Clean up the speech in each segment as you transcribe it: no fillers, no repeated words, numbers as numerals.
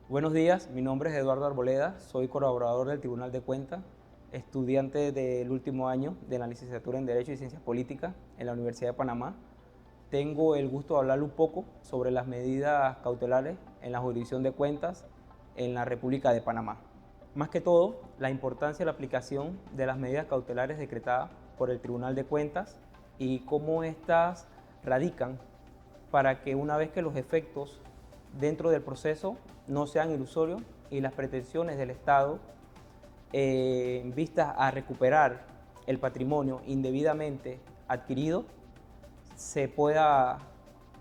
Buenos días, mi nombre es Eduardo Arboleda, soy colaborador del Tribunal de Cuentas, estudiante del último año de la licenciatura en Derecho y Ciencias Políticas en la Universidad de Panamá. Tengo el gusto de hablar un poco sobre las medidas cautelares en la jurisdicción de cuentas en la República de Panamá. Más que todo, la importancia de la aplicación de las medidas cautelares decretadas por el Tribunal de Cuentas y cómo éstas radican para que una vez que los efectos dentro del proceso no sean ilusorios y las pretensiones del Estado en vistas a recuperar el patrimonio indebidamente adquirido se pueda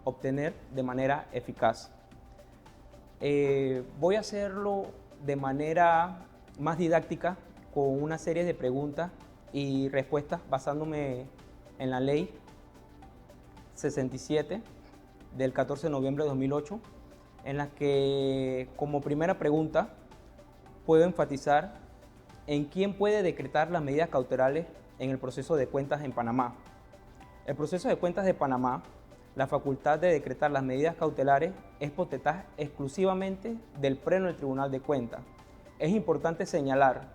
obtener de manera eficaz. Voy a hacerlo de manera más didáctica con una serie de preguntas y respuestas basándome en la ley 67 del 14 de noviembre de 2008, en la que como primera pregunta puedo enfatizar en quién puede decretar las medidas cautelares en el proceso de cuentas en Panamá. El proceso de cuentas de Panamá, la facultad de decretar las medidas cautelares es potestad exclusivamente del Pleno del Tribunal de Cuentas. Es importante señalar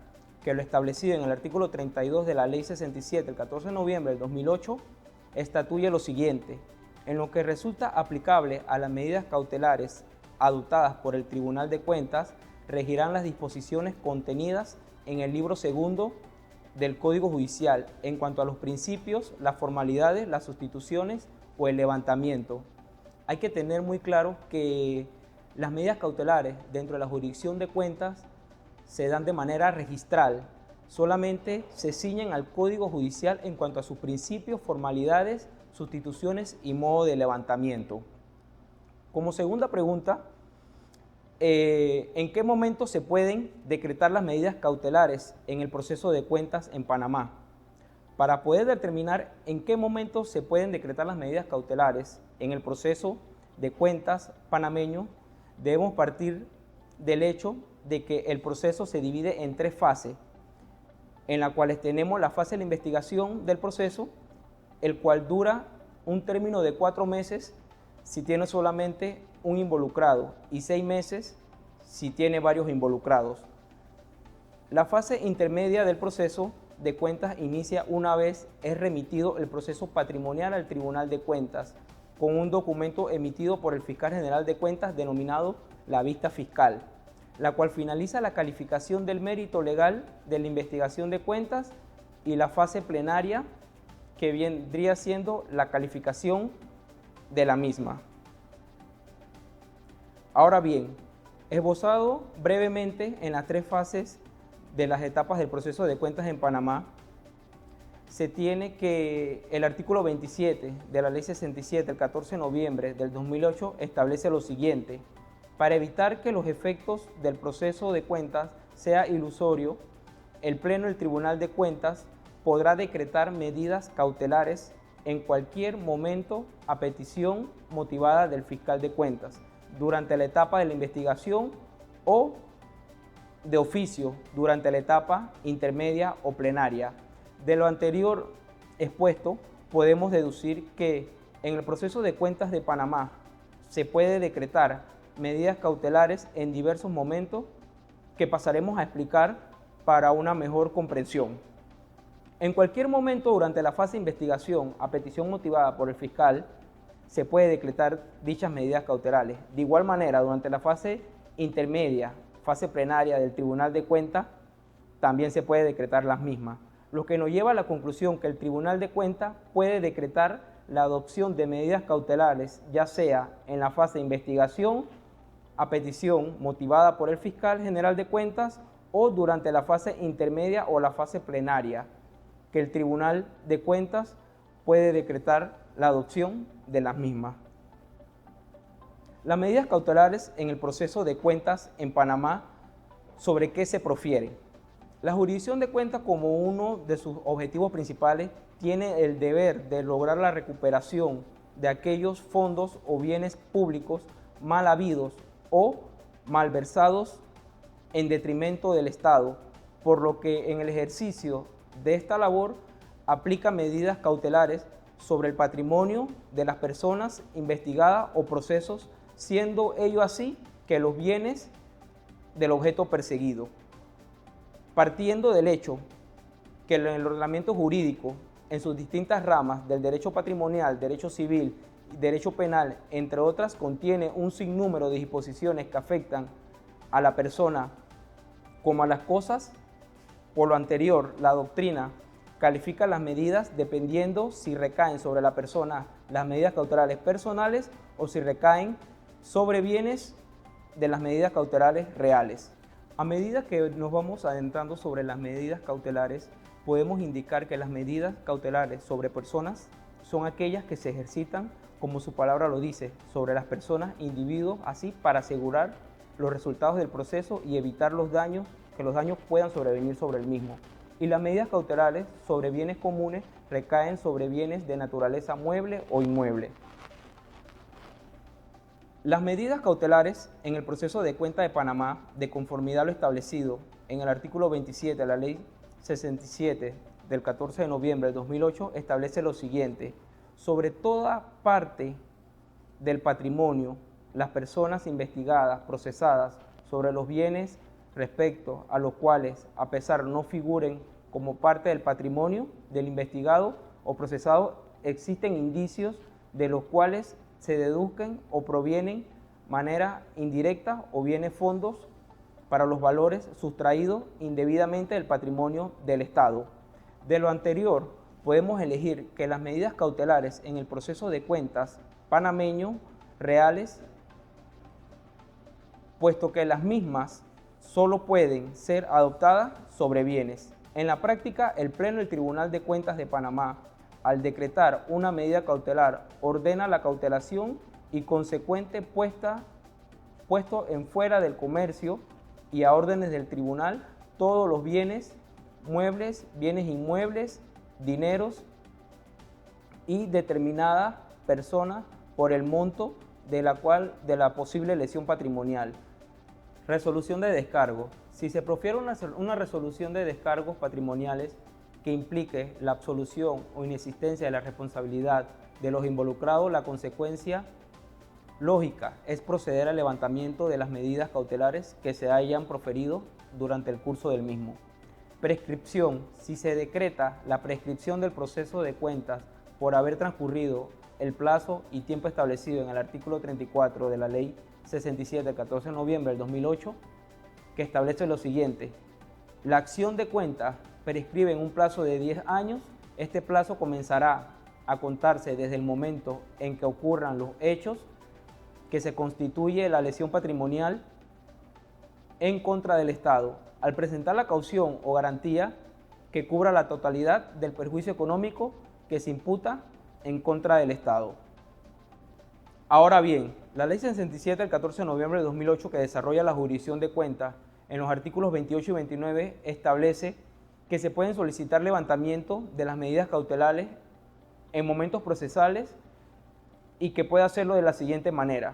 que lo establecido en el artículo 32 de la Ley 67 del 14 de noviembre del 2008 estatuye lo siguiente: en lo que resulta aplicable a las medidas cautelares adoptadas por el Tribunal de Cuentas, regirán las disposiciones contenidas en el libro segundo del Código Judicial en cuanto a los principios, las formalidades, las sustituciones o el levantamiento. Hay que tener muy claro que las medidas cautelares dentro de la jurisdicción de cuentas se dan de manera registral, solamente se ciñen al Código Judicial en cuanto a sus principios, formalidades, sustituciones y modo de levantamiento. Como segunda pregunta, ¿en qué momento se pueden decretar las medidas cautelares en el proceso de cuentas en Panamá? Para poder determinar en qué momento se pueden decretar las medidas cautelares en el proceso de cuentas panameño, debemos partir del hecho de que el proceso se divide en tres fases, en las cuales tenemos la fase de la investigación del proceso, el cual dura un término de 4 meses si tiene solamente un involucrado y 6 meses si tiene varios involucrados. La fase intermedia del proceso de cuentas inicia una vez es remitido el proceso patrimonial al Tribunal de Cuentas con un documento emitido por el Fiscal General de Cuentas denominado la vista fiscal, la cual finaliza la calificación del mérito legal de la investigación de cuentas, y la fase plenaria, que vendría siendo la calificación de la misma. Ahora bien, esbozado brevemente en las tres fases de las etapas del proceso de cuentas en Panamá, se tiene que el artículo 27 de la Ley 67 del 14 de noviembre del 2008 establece lo siguiente: para evitar que los efectos del proceso de cuentas sea ilusorio, el Pleno del Tribunal de Cuentas podrá decretar medidas cautelares en cualquier momento a petición motivada del fiscal de cuentas, durante la etapa de la investigación o de oficio durante la etapa intermedia o plenaria. De lo anterior expuesto, podemos deducir que en el proceso de cuentas de Panamá se puede decretar medidas cautelares en diversos momentos que pasaremos a explicar para una mejor comprensión. En cualquier momento durante la fase de investigación, a petición motivada por el fiscal, se puede decretar dichas medidas cautelares. De igual manera, durante la fase intermedia, fase plenaria del Tribunal de Cuentas, también se puede decretar las mismas, lo que nos lleva a la conclusión que el Tribunal de Cuentas puede decretar la adopción de medidas cautelares, ya sea en la fase de investigación, a petición motivada por el Fiscal General de Cuentas, o durante la fase intermedia o la fase plenaria, que el Tribunal de Cuentas puede decretar la adopción de las mismas. Las medidas cautelares en el proceso de cuentas en Panamá, ¿sobre qué se profieren? La jurisdicción de cuentas, como uno de sus objetivos principales, tiene el deber de lograr la recuperación de aquellos fondos o bienes públicos mal habidos o malversados en detrimento del Estado, por lo que en el ejercicio de esta labor aplica medidas cautelares sobre el patrimonio de las personas investigadas o procesos, siendo ello así que los bienes del objeto perseguido. Partiendo del hecho que el ordenamiento jurídico, en sus distintas ramas del derecho patrimonial, derecho civil, derecho penal, entre otras, contiene un sinnúmero de disposiciones que afectan a la persona como a las cosas, por lo anterior, la doctrina califica las medidas dependiendo si recaen sobre la persona las medidas cautelares personales o si recaen sobre bienes de las medidas cautelares reales. A medida que nos vamos adentrando sobre las medidas cautelares, podemos indicar que las medidas cautelares sobre personas son aquellas que se ejercitan, como su palabra lo dice, sobre las personas, individuos, así para asegurar los resultados del proceso y evitar los daños, que los daños puedan sobrevenir sobre el mismo. Y las medidas cautelares sobre bienes comunes recaen sobre bienes de naturaleza mueble o inmueble. Las medidas cautelares en el proceso de cuenta de Panamá, de conformidad a lo establecido en el artículo 27 de la Ley 67 del 14 de noviembre del 2008, establece lo siguiente: sobre toda parte del patrimonio, las personas investigadas, procesadas sobre los bienes respecto a los cuales, a pesar no figuren como parte del patrimonio del investigado o procesado, existen indicios de los cuales se deduzcan o provienen manera indirecta o viene fondos para los valores sustraídos indebidamente del patrimonio del Estado. De lo anterior, podemos elegir que las medidas cautelares en el proceso de cuentas panameño reales, puesto que las mismas solo pueden ser adoptadas sobre bienes. En la práctica, el Pleno del Tribunal de Cuentas de Panamá, al decretar una medida cautelar, ordena la cautelación y consecuente puesto en fuera del comercio y a órdenes del tribunal todos los bienes muebles, bienes inmuebles, dineros y determinada persona por el monto de la posible lesión patrimonial. Resolución de descargo. Si se profiere una resolución de descargos patrimoniales que implique la absolución o inexistencia de la responsabilidad de los involucrados, la consecuencia lógica es proceder al levantamiento de las medidas cautelares que se hayan proferido durante el curso del mismo. Prescripción. Si se decreta la prescripción del proceso de cuentas por haber transcurrido el plazo y tiempo establecido en el artículo 34 de la Ley 67 del 14 de noviembre del 2008, que establece lo siguiente: la acción de cuentas prescribe en un plazo de 10 años. Este plazo comenzará a contarse desde el momento en que ocurran los hechos que se constituye la lesión patrimonial en contra del Estado, al presentar la caución o garantía que cubra la totalidad del perjuicio económico que se imputa en contra del Estado. Ahora bien, la Ley 67 del 14 de noviembre de 2008, que desarrolla la jurisdicción de cuentas, en los artículos 28 y 29 establece que se pueden solicitar levantamiento de las medidas cautelares en momentos procesales y que puede hacerlo de la siguiente manera.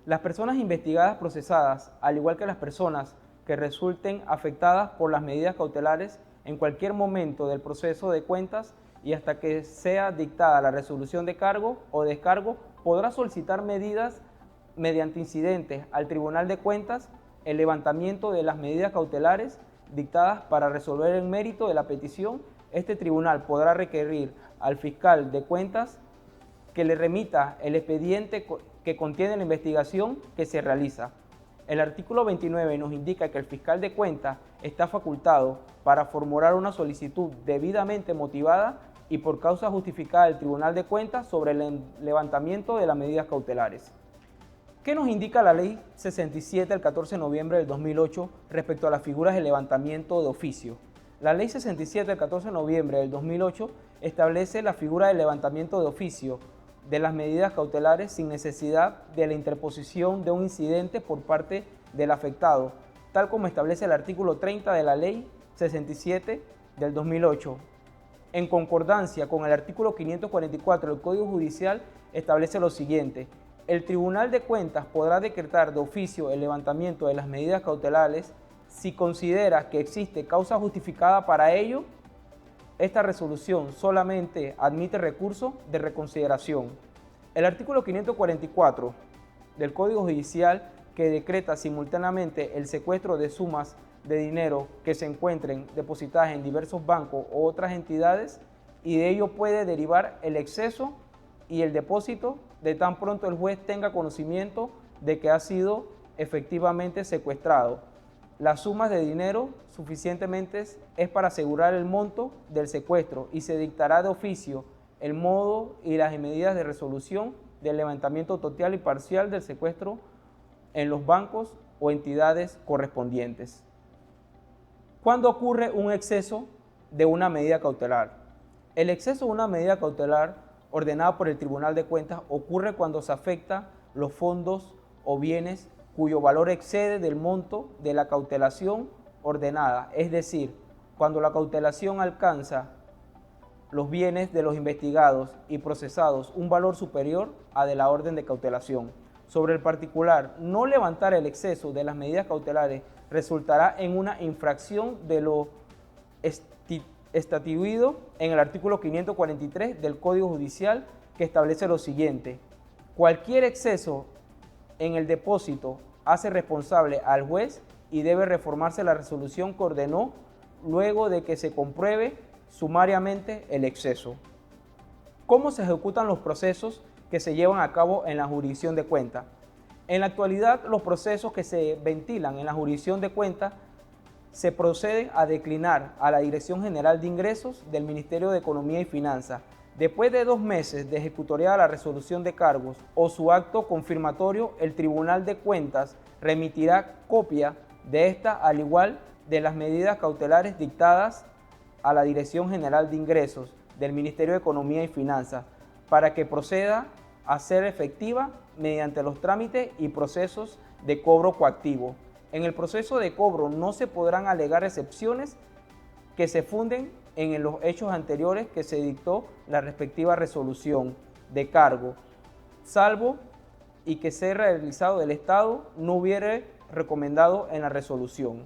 Las personas investigadas procesadas, al igual que las personas que resulten afectadas por las medidas cautelares en cualquier momento del proceso de cuentas y hasta que sea dictada la resolución de cargo o descargo, podrá solicitar medidas mediante incidentes al Tribunal de Cuentas el levantamiento de las medidas cautelares dictadas para resolver el mérito de la petición. Este tribunal podrá requerir al fiscal de cuentas que le remita el expediente que contiene la investigación que se realiza. El artículo 29 nos indica que el fiscal de cuentas está facultado para formular una solicitud debidamente motivada y por causa justificada del Tribunal de Cuentas sobre el levantamiento de las medidas cautelares. ¿Qué nos indica la Ley 67 del 14 de noviembre del 2008 respecto a las figuras de levantamiento de oficio? La Ley 67 del 14 de noviembre del 2008 establece la figura de levantamiento de oficio de las medidas cautelares sin necesidad de la interposición de un incidente por parte del afectado, tal como establece el artículo 30 de la Ley 67 del 2008. En concordancia con el artículo 544 del Código Judicial, establece lo siguiente: el Tribunal de Cuentas podrá decretar de oficio el levantamiento de las medidas cautelares si considera que existe causa justificada para ello. Esta resolución solamente admite recurso de reconsideración. El artículo 544 del Código Judicial que decreta simultáneamente el secuestro de sumas de dinero que se encuentren depositadas en diversos bancos u otras entidades, y de ello puede derivar el exceso y el depósito de tan pronto el juez tenga conocimiento de que ha sido efectivamente secuestrado. Las sumas de dinero suficientemente es para asegurar el monto del secuestro, y se dictará de oficio el modo y las medidas de resolución del levantamiento total y parcial del secuestro en los bancos o entidades correspondientes. ¿Cuándo ocurre un exceso de una medida cautelar? El exceso de una medida cautelar ordenada por el Tribunal de Cuentas ocurre cuando se afecta los fondos o bienes cuyo valor excede del monto de la cautelación ordenada, es decir, cuando la cautelación alcanza los bienes de los investigados y procesados un valor superior a de la orden de cautelación. Sobre el particular, no levantar el exceso de las medidas cautelares resultará en una infracción de lo estatuido en el artículo 543 del Código Judicial, que establece lo siguiente: cualquier exceso en el depósito hace responsable al juez y debe reformarse la resolución que ordenó luego de que se compruebe sumariamente el exceso. ¿Cómo se ejecutan los procesos que se llevan a cabo en la jurisdicción de cuenta? En la actualidad, los procesos que se ventilan en la jurisdicción de cuenta se procede a declinar a la Dirección General de Ingresos del Ministerio de Economía y Finanzas. Después de 2 meses de ejecutoriada la resolución de cargos o su acto confirmatorio, el Tribunal de Cuentas remitirá copia de esta, al igual de las medidas cautelares dictadas, a la Dirección General de Ingresos del Ministerio de Economía y Finanzas, para que proceda a ser efectiva mediante los trámites y procesos de cobro coactivo. En el proceso de cobro no se podrán alegar excepciones que se funden en los hechos anteriores que se dictó la respectiva resolución de cargo, salvo y que sea realizado del Estado no hubiere recomendado en la resolución.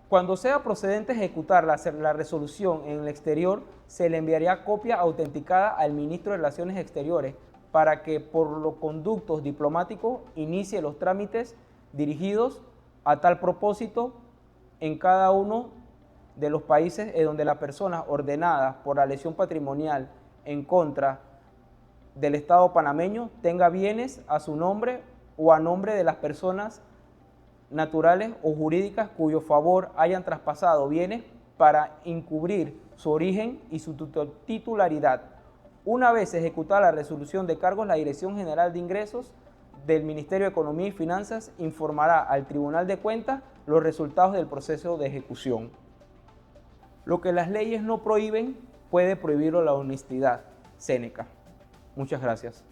Cuando sea procedente ejecutar la resolución en el exterior, se le enviaría copia autenticada al Ministro de Relaciones Exteriores para que por los conductos diplomáticos inicie los trámites dirigidos a tal propósito en cada uno de los países en donde la persona ordenada por la lesión patrimonial en contra del Estado panameño tenga bienes a su nombre o a nombre de las personas naturales o jurídicas cuyo favor hayan traspasado bienes para encubrir su origen y su titularidad. Una vez ejecutada la resolución de cargos, la Dirección General de Ingresos del Ministerio de Economía y Finanzas informará al Tribunal de Cuentas los resultados del proceso de ejecución. Lo que las leyes no prohíben, puede prohibirlo la honestidad. Séneca. Muchas gracias.